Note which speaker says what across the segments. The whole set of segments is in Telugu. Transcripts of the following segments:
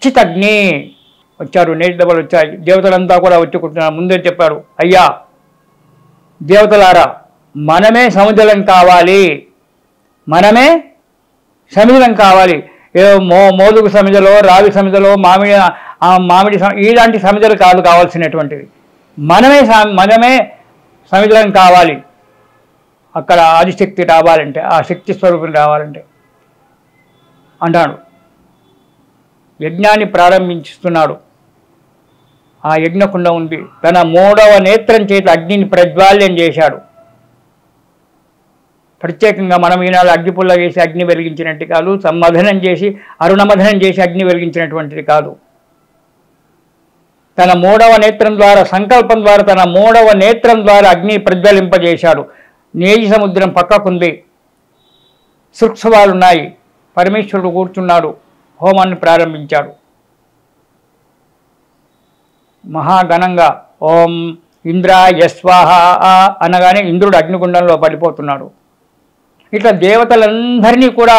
Speaker 1: చితగ్ని వచ్చారు, నేటి దెబ్బలు వచ్చాయి. దేవతలంతా కూడా వచ్చి కూర్చున్నారు. ముందే చెప్పాడు, అయ్యా దేవతలారా, మనమే సముద్రం కావాలి, మనమే సమిధలం కావాలి. ఏదో మోదుగు సమిధలో, రావి సమిధలో, మామిడి ఇలాంటి సమిధలు కాదు కావాల్సినటువంటిది. మనమే సమిధలం కావాలి. అక్కడ ఆదిశక్తి రావాలంటే, ఆ శక్తి స్వరూపం రావాలంటే అంటాడు. యజ్ఞాన్ని ప్రారంభిస్తున్నాడు. ఆ యజ్ఞకుండం ఉంది. తన 3వ నేత్రం చేత అగ్నిని ప్రజ్వాల్యం చేశాడు. ప్రత్యేకంగా మనం ఈనాడు అగ్గిపుల్ల వేసి అగ్ని వెలిగించినట్టు కాదు, మథనం చేసి అరుణమథనం చేసి అగ్ని వెలిగించినటువంటిది కాదు. తన 3వ నేత్రం ద్వారా, సంకల్పం ద్వారా, తన 3వ నేత్రం ద్వారా అగ్ని ప్రజ్వలింపజేశాడు. నేయి సముద్రం పక్కకుంది, సృక్షవాలున్నాయి. పరమేశ్వరుడు కూర్చున్నాడు, హోమాన్ని ప్రారంభించాడు. మహాఘనంగా ఓం ఇంద్రాయ స్వాహ అనగానే ఇంద్రుడు అగ్నిగుండంలో పడిపోతున్నాడు. ఇట్లా దేవతలందరినీ కూడా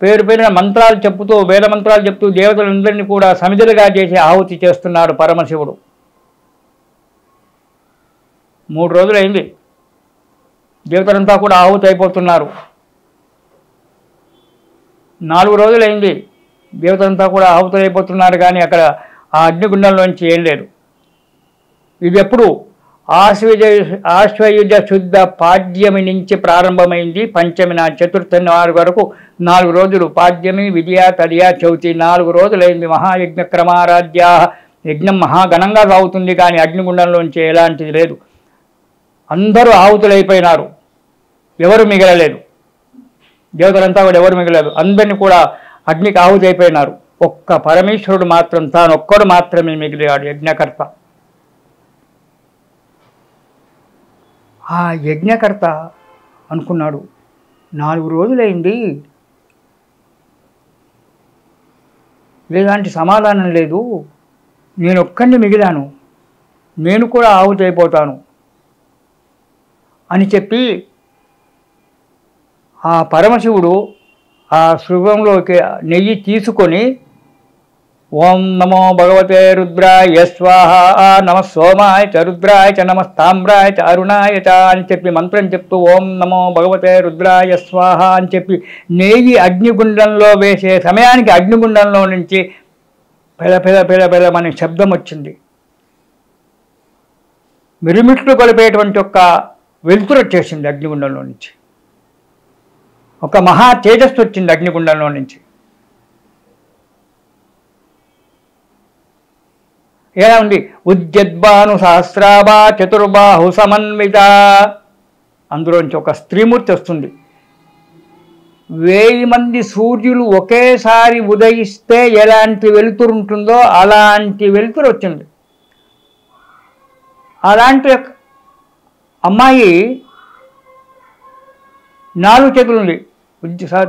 Speaker 1: పేరు పేరున మంత్రాలు చెప్పుతూ, వేద మంత్రాలు చెప్తూ దేవతలందరినీ కూడా సమిధలుగా చేసి ఆహుతి చేస్తున్నాడు పరమశివుడు. 3 రోజులైంది, దేవతలంతా కూడా ఆహుతి అయిపోతున్నారు. 4 రోజులైంది, దేవతలంతా కూడా ఆహుతులైపోతున్నారు. కానీ అక్కడ ఆ అగ్నిగుండంలోంచి ఏం లేదు. ఇది ఎప్పుడు ఆశ్వయుజ శుద్ధ పాడ్యమి నుంచి ప్రారంభమైంది. పంచమి నా చతుర్థి వరకు 4 రోజులు. పాడ్యమి, విజయ, తదియ, చవితి 4 రోజులైంది. మహాయజ్ఞ క్రమారాధ్య యజ్ఞం మహాఘనంగా సాగుతుంది. కానీ అగ్నిగుండంలోంచి ఎలాంటిది లేదు. అందరూ ఆహుతులైపోయినారు, ఎవరు మిగలలేదు. దేవతలంతా కూడా ఎవరు మిగలలేదు, అందరినీ కూడా అగ్నికి ఆహుతి అయిపోయినారు. ఒక్క పరమేశ్వరుడు మాత్రం, తానొక్కడు మాత్రమే మిగిలినాడు, యజ్ఞకర్త. ఆ యజ్ఞకర్త అనుకున్నాడు, 4 రోజులైంది, ఎలాంటి సమాధానం లేదు, నేను ఒక్కడిని మిగిలాను, నేను కూడా ఆహుతి అయిపోతాను అని చెప్పి ఆ పరమశివుడు ఆ శృంగంలోకి నెయ్యి తీసుకొని ఓం నమో భగవతే రుద్రాయ స్వాహ, నమ సోమాయ చ రుద్రాయ చ నమస్తామ్రాయ చ అరుణాయ చ అని చెప్పి మంత్రం చెప్తూ ఓం నమో భగవతే రుద్రాయ స్వాహ అని చెప్పి నెయ్యి అగ్నిగుండంలో వేసే సమయానికి అగ్నిగుండంలో నుంచి పెద పెద పెద పెదమనే శబ్దం వచ్చింది. మిరుమిట్లు కొలిపేటువంటి ఒక వెలుతురు వచ్చేసింది అగ్నిగుండంలో నుంచి. ఒక మహా తేజస్సు వచ్చింది అగ్నిగుండంలో నుంచి. ఎలా ఉంది? ఉద్యద్భాను సహస్రాభా చతుర్బాహు సమన్విత. అందులోంచి ఒక స్త్రీమూర్తి వస్తుంది. 1000 మంది సూర్యులు ఒకేసారి ఉదయిస్తే ఎలాంటి వెలుతురు ఉంటుందో అలాంటి వెలుతురు వచ్చింది. అలాంటి అమ్మాయి 4 చేతులు ఉంది,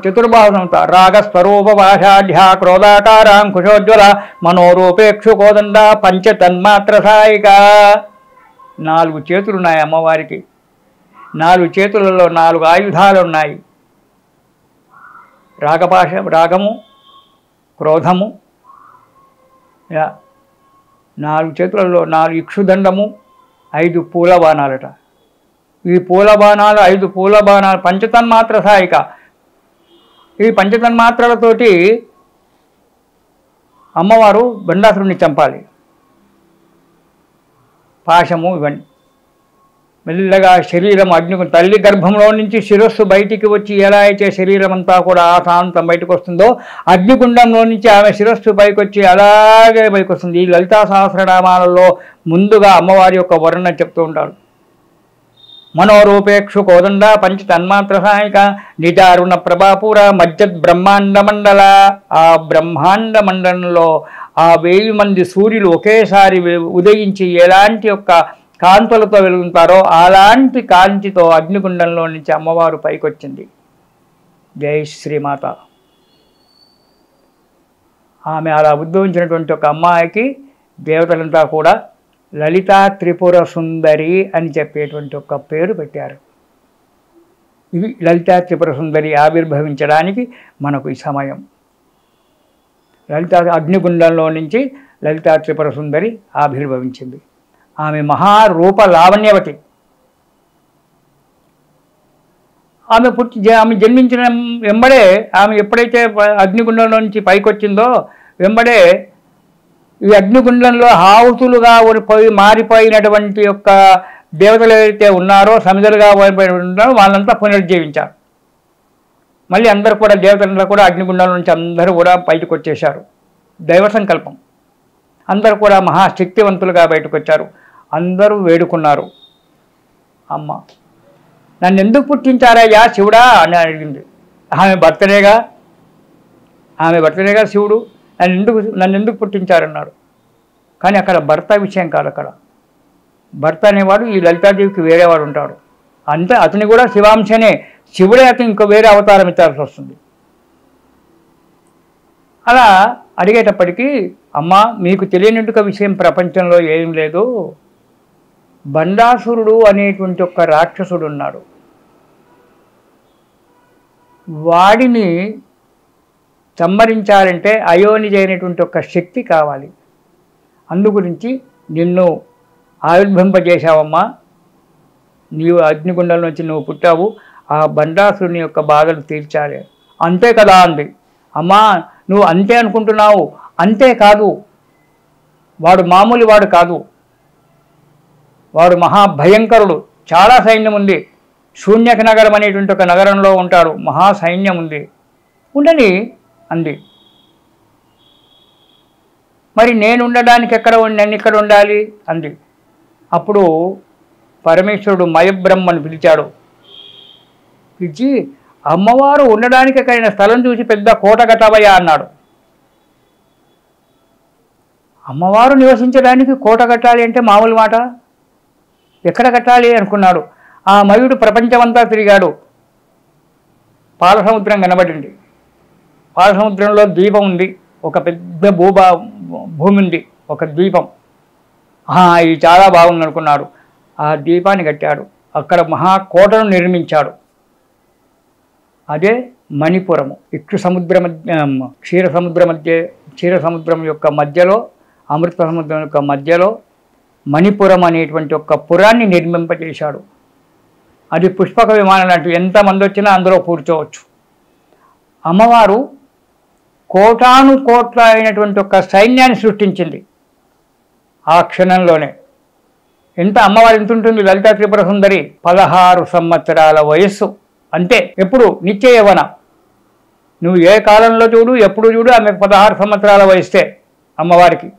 Speaker 1: చతుర్బాహునంత. రాగస్వరూపవాషాఢ్య క్రోధాకారాంకుశోజ్వల మనోరూపేక్షు కోదండ పంచతన్మాత్ర సాయిక. 4 చేతులున్నాయి అమ్మవారికి. 4 చేతులలో 4 ఆయుధాలు ఉన్నాయి. రాగము, క్రోధము, 4 చేతులలో 4 ఇక్షుదండము, 5 పూల బాణాలట. ఈ పూల బాణాలు 5 పూల బాణాలు పంచతన్మాత్ర సాయిక. ఈ పంచతన్మాత్రలతోటి అమ్మవారు బండాసురుణ్ణి చంపాలి. పాశము ఇవన్నీ మెల్లగా శరీరం అగ్ని, తల్లి గర్భంలో నుంచి శిరస్సు బయటికి వచ్చి ఎలా అయితే శరీరం అంతా కూడా ఆశాంతం బయటకు వస్తుందో అగ్నిగుండంలో నుంచి ఆమె శిరస్సు పైకి వచ్చి అలాగే పైకి వస్తుంది. ఈ లలితా సహస్రనామాలలో ముందుగా అమ్మవారి యొక్క వర్ణన చెప్తూ ఉంటారు. మనోరూపేక్షు కోదండ పంచతన్మాత్ర సాయిక నిటారుణ ప్రభాపూర మధ్యద్ బ్రహ్మాండ మండల. ఆ బ్రహ్మాండ మండలంలో ఆ 1000 మంది సూర్యులు ఒకేసారి ఉదయించి ఎలాంటి యొక్క కాంతులతో వెలుగుతారో అలాంటి కాంతితో అగ్నిగుండంలో నుంచి అమ్మవారు పైకొచ్చింది. జై శ్రీమాత. ఆమె అలా ఉద్భవించినటువంటి ఒక అమ్మాయికి దేవతలంతా కూడా లలితా త్రిపుర సుందరి అని చెప్పేటువంటి ఒక పేరు పెట్టారు. ఇది లలితా త్రిపుర సుందరి ఆవిర్భవించడానికి మనకు ఈ సమయం. అగ్నిగుండంలో నుంచి లలితా త్రిపుర సుందరి ఆవిర్భవించింది. ఆమె మహారూప లావణ్యవతి. ఆమె జన్మించిన వెంబడే ఆమె ఎప్పుడైతే అగ్నిగుండంలో నుంచి పైకొచ్చిందో వెంబడే ఈ అగ్నిగుండంలో ఆహుతులుగా మారిపోయినటువంటి యొక్క దేవతలు ఏవైతే ఉన్నారో, సమిధలుగా ఉన్నారో వాళ్ళంతా పునరుజ్జీవించారు. మళ్ళీ అందరూ కూడా దేవతలందరూ కూడా అగ్నిగుండం నుంచి అందరూ కూడా బయటకు వచ్చేశారు. దైవ సంకల్పం. అందరూ కూడా మహాశక్తివంతులుగా బయటకు వచ్చారు. అందరూ వేడుకున్నారు, అమ్మ నన్ను ఎందుకు పుట్టించారయ్యా శివుడా అని అడిగింది. ఆమె భర్తనేగా శివుడు, నన్ను ఎందుకు పుట్టించారన్నాడు. కానీ అక్కడ భర్త విషయం కాదు. అక్కడ భర్త అనేవాడు ఈ లలితాదేవికి వేరేవాడు ఉంటాడు. అంతే, అతని కూడా శివాంశనే. శివుడే అతను ఇంకో వేరే అవతారం ఇచ్చాల్సి వస్తుంది. అలా అడిగేటప్పటికీ, అమ్మ మీకు తెలియనట్టుగా విషయం ప్రపంచంలో ఏం లేదు. బండాసురుడు అనేటువంటి ఒక రాక్షసుడు ఉన్నాడు. వాడిని సంహరించాలంటే అయోనిజ అయినటువంటి ఒక శక్తి కావాలి. అందుగురించి నిన్ను ఆవిర్భింపజేశావమ్మా. నీవు అగ్నిగుండం నుంచి నువ్వు పుట్టావు. ఆ బండాసురుని యొక్క బాధలు తీర్చాలి. అంతే కదా అంది. అమ్మా నువ్వు అంతే అనుకుంటున్నావు. అంతేకాదు, వాడు మామూలు వాడు కాదు. వాడు మహాభయంకరుడు. చాలా సైన్యం ఉంది. శూన్యక నగరం అనేటువంటి ఒక నగరంలో ఉంటాడు. మహాసైన్యం ఉంది. ఉండని అంది. మరి నేను ఉండడానికి నన్ను ఎక్కడ ఉండాలి అంది. అప్పుడు పరమేశ్వరుడు మయబ్రహ్మను పిలిచాడు. పిలిచి అమ్మవారు ఉండడానికి ఎక్కడైనా స్థలం చూసి పెద్ద కోట కట్టవయ్యా అన్నాడు. అమ్మవారు నివసించడానికి కోట కట్టాలి అంటే మామూలు మాట. ఎక్కడ కట్టాలి అనుకున్నాడు. ఆ మయుడు ప్రపంచమంతా తిరిగాడు. పాలసముద్రం కనబడింది. పాలసముద్రంలో ద్వీపం ఉంది. ఒక పెద్ద భూమి ఉంది, ఒక ద్వీపం. ఇది చాలా బాగుంది అనుకున్నాడు. ఆ ద్వీపాన్ని కట్టాడు. అక్కడ మహాకోటను నిర్మించాడు. అదే మణిపురము. క్షీరసముద్రం యొక్క మధ్యలో, అమృత సముద్రం యొక్క మధ్యలో మణిపురం అనేటువంటి ఒక పురాన్ని నిర్మింపజేశాడు. అది పుష్పక విమానం లాంటి ఎంతమంది వచ్చినా అందులో కూర్చోవచ్చు. అమ్మవారు కోటాను కోట్ల అయినటువంటి ఒక సైన్యాన్ని సృష్టించింది ఆ క్షణంలోనే. అమ్మవారు ఎంత ఉంటుంది లలితా త్రిపుర సుందరి? 16 సంవత్సరాల వయస్సు. అంతే. ఎప్పుడు నిత్య యవ్వన. నువ్వు ఏ కాలంలో చూడు, ఎప్పుడు చూడు, ఆమె 16 సంవత్సరాల వయస్సే అమ్మవారికి.